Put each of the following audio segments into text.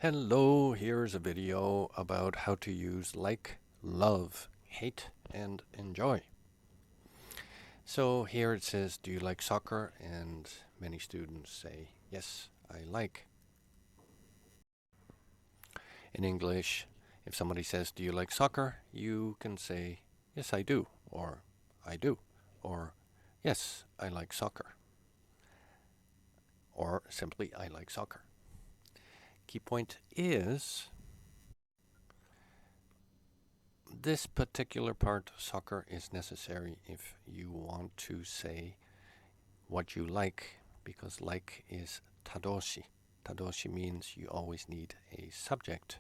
Hello, here's a video about how to use like, love, hate, and enjoy. So here it says, do you like soccer? And many students say, yes, I like. In English, if somebody says, do you like soccer? You can say, yes, I do, or I do, or yes, I like soccer, or simply, I like soccer. Key point is, this particular part of soccer is necessary if you want to say what you like, because like is tadoshi. Tadoshi means you always need a subject.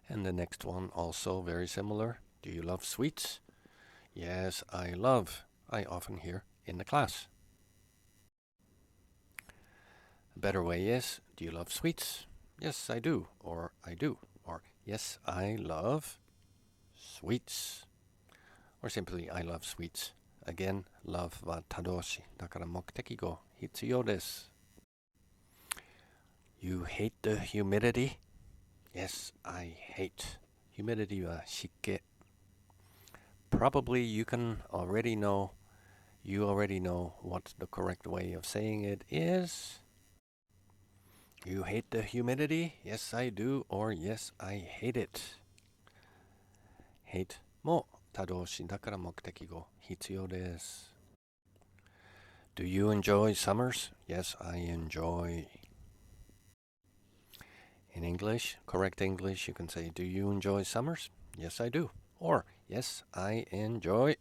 And the next one also very similar. Do you love sweets? Yes, I love. I often hear in the class. A better way is, do you love sweets? Yes, I do, or I do, or yes, I love sweets. Or simply, I love sweets. Again, love wa tadoshi. だから目的語必要です。You hate the humidity? Yes, I hate. Humidity wa 湿気. Probably you already know what the correct way of saying it is. You hate the humidity? Yes, I do. Or yes, I hate it. Hate も他動詞だから目的語必要です。Do you enjoy summers? Yes, I enjoy. In English, correct English, you can say, do you enjoy summers? Yes, I do. Or, yes, I enjoy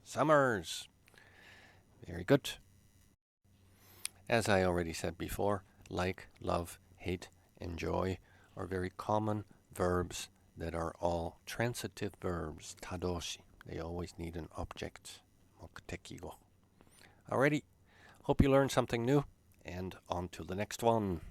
summers. Very good. As I already said before, like, love, hate, enjoy are very common verbs that are all transitive verbs, tadoshi. They always need an object, mokuteki go. Alrighty, hope you learned something new, and on to the next one.